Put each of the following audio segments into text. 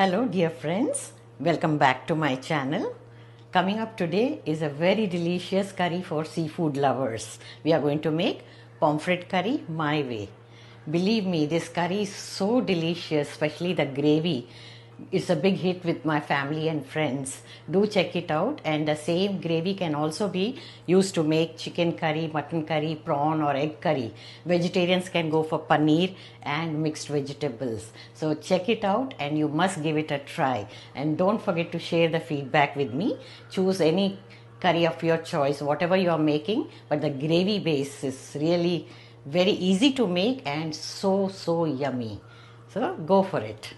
Hello dear friends, welcome back to my channel. Coming up today is a very delicious curry for seafood lovers. We are going to make pomfret curry my way. Believe me, this curry is so delicious, especially the gravy. It's a big hit with my family and friends. Do check it out, and the same gravy can also be used to make chicken curry, mutton curry, prawn or egg curry. Vegetarians can go for paneer and mixed vegetables. So check it out and you must give it a try. And don't forget to share the feedback with me. Choose any curry of your choice, whatever you are making, but the gravy base is really very easy to make and so yummy. So go for it.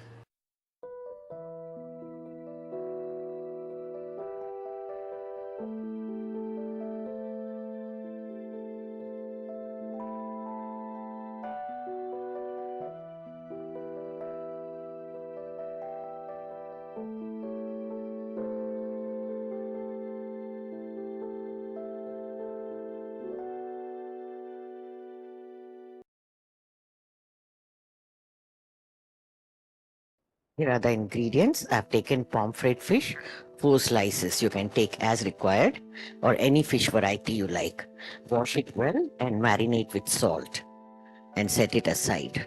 Here are the ingredients. I've taken pomfret fish, 4 slices. You can take as required or any fish variety you like. Wash it well and marinate with salt and set it aside.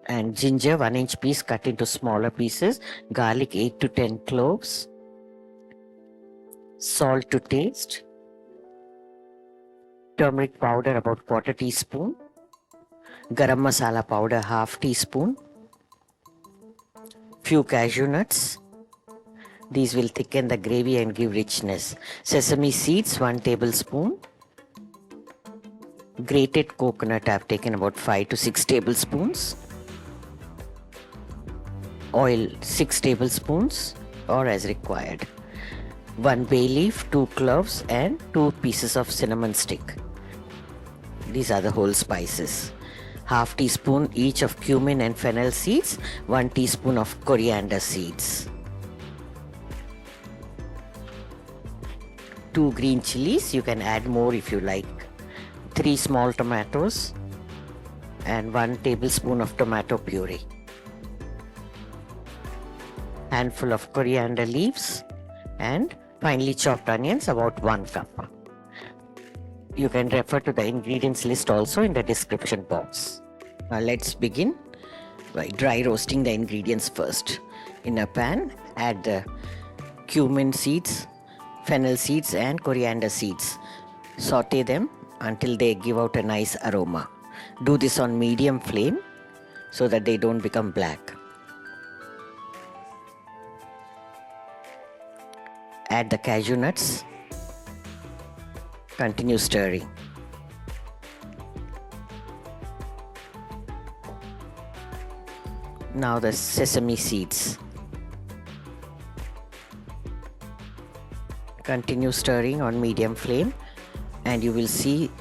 And ginger, 1-inch piece cut into smaller pieces. Garlic, 8 to 10 cloves. Salt to taste. Turmeric powder, about 1/4 teaspoon. Garam masala powder, 1/2 teaspoon. Few cashew nuts. These will thicken the gravy and give richness. Sesame seeds, 1 tablespoon. Grated coconut, I've taken about 5 to 6 tablespoons. Oil, 6 tablespoons or as required. 1 bay leaf, 2 cloves and 2 pieces of cinnamon stick. These are the whole spices. 1/2 teaspoon each of cumin and fennel seeds, 1 teaspoon of coriander seeds. 2 green chillies, you can add more if you like. 3 small tomatoes and 1 tablespoon of tomato puree. Handful of coriander leaves and finely chopped onions, about 1 cup. You can refer to the ingredients list also in the description box. Now let's begin by dry roasting the ingredients first. In a pan, add the cumin seeds, fennel seeds and coriander seeds. Saute them until they give out a nice aroma. Do this on medium flame so that they don't become black. Add the cashew nuts. Continue stirring. Now the sesame seeds. Continue stirring on medium flame and you will see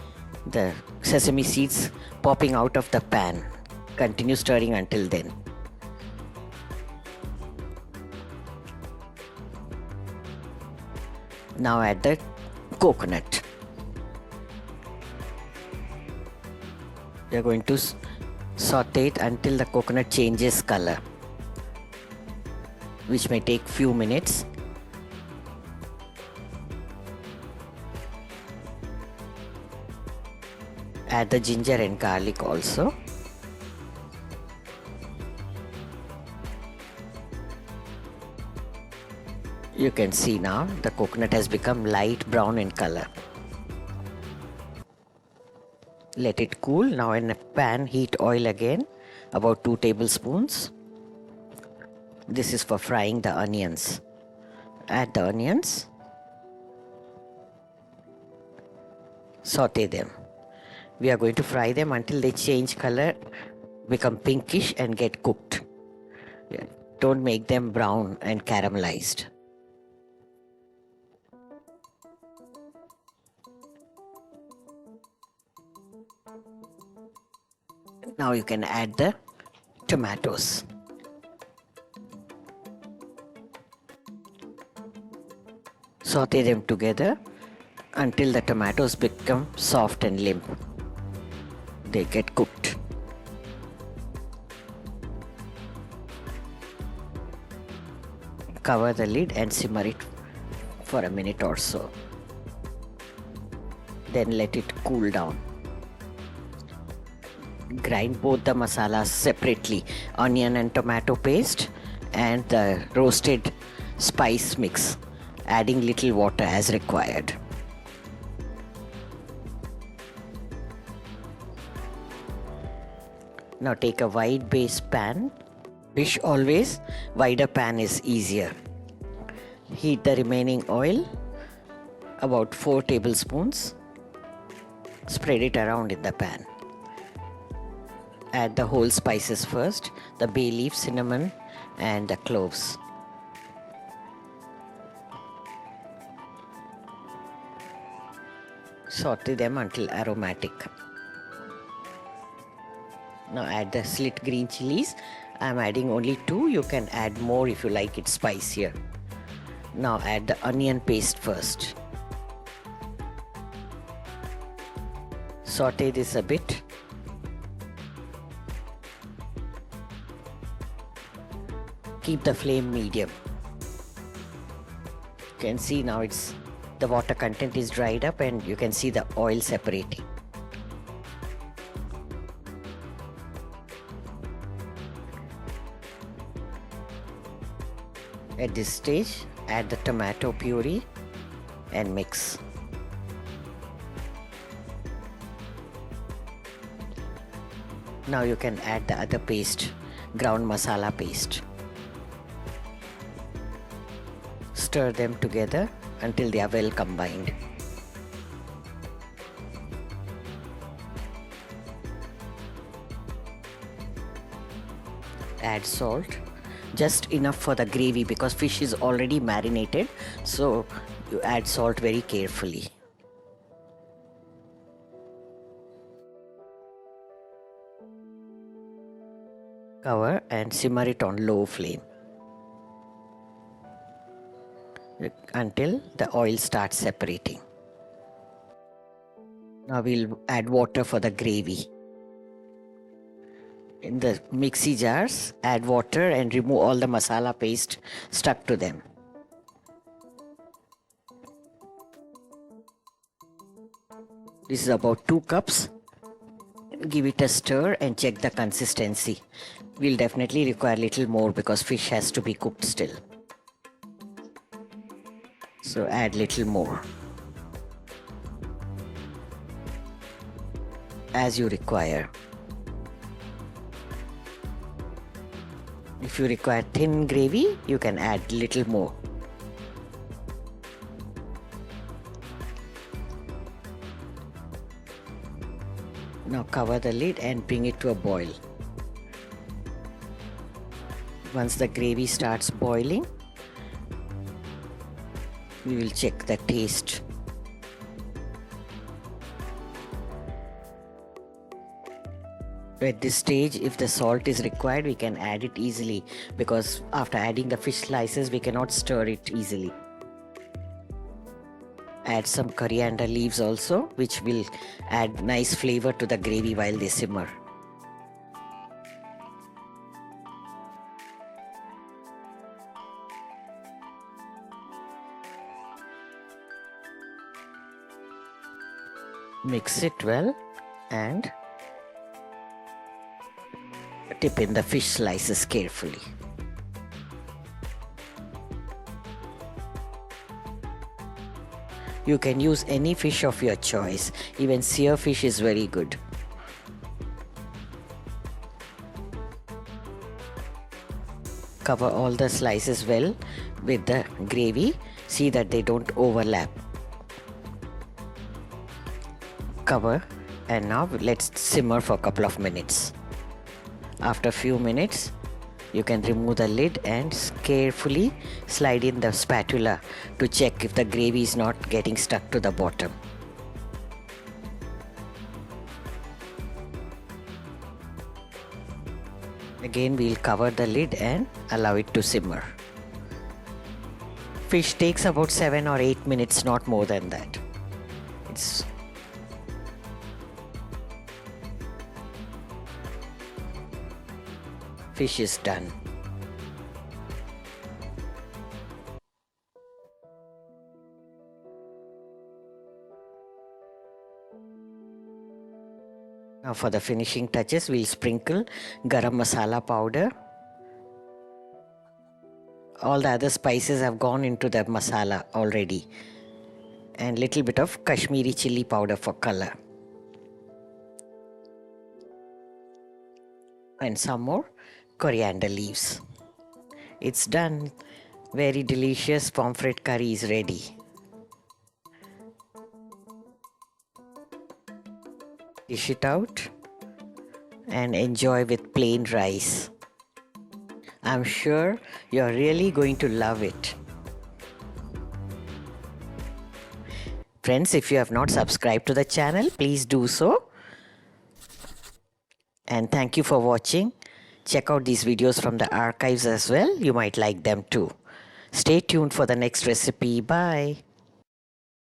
the sesame seeds popping out of the pan. Continue stirring until then. Now add the coconut. We are going to saute it until the coconut changes color, which may take few minutes. Add the ginger and garlic also. You can see now the coconut has become light brown in color. Let it cool. Now in a pan, heat oil again, about 2 tablespoons. This is for frying the onions. Add the onions. Saute them. We are going to fry them until they change color, become pinkish and get cooked. Don't make them brown and caramelized. Now you can add the tomatoes. Saute them together until the tomatoes become soft and limp. They get cooked. Cover the lid and simmer it for a minute or so. Then let it cool down. Grind both the masalas separately, onion and tomato paste and the roasted spice mix, adding little water as required. Now take a wide base pan. Fish always, wider pan is easier. Heat the remaining oil, about 4 tablespoons. Spread it around in the pan. Add the whole spices first, the bay leaf, cinnamon and the cloves. Saute them until aromatic. Now add the slit green chillies. I am adding only 2. You can add more if you like it spicier. Now add the onion paste first. Saute this a bit. Keep the flame medium. You can see now the water content is dried up and you can see the oil separating. At this stage, add the tomato puree and mix. Now you can add the other paste, ground masala paste. Stir them together until they are well combined. Add salt, just enough for the gravy because fish is already marinated, so you add salt very carefully. Cover and simmer it on low flame until the oil starts separating. Now we'll add water for the gravy. In the mixie jars, add water and remove all the masala paste stuck to them. This is about 2 cups. Give it a stir and check the consistency. We'll definitely require a little more because fish has to be cooked still. So add little more as you require. If you require thin gravy, you can add little more. Now cover the lid and bring it to a boil. Once the gravy starts boiling, we will check the taste. At this stage, if the salt is required, we can add it easily because after adding the fish slices, we cannot stir it easily. Add some coriander leaves also, which will add nice flavor to the gravy while they simmer. Mix it well and dip in the fish slices carefully. You can use any fish of your choice. Even sear fish is very good. Cover all the slices well with the gravy. See that they don't overlap. Cover and now let's simmer for a couple of minutes. After a few minutes, you can remove the lid and carefully slide in the spatula to check if the gravy is not getting stuck to the bottom. Again, we'll cover the lid and allow it to simmer. Fish takes about 7 or 8 minutes, not more than that. Fish is done. Now for the finishing touches, we'll sprinkle garam masala powder. All the other spices have gone into the masala already. And little bit of Kashmiri chilli powder for color. And some more coriander leaves. It's done. Very delicious pomfret curry is ready. Dish it out and enjoy with plain rice. I'm sure you're really going to love it. Friends, if you have not subscribed to the channel, please do so. And thank you for watching. Check out these videos from the archives as well. You might like them too. Stay tuned for the next recipe. Bye.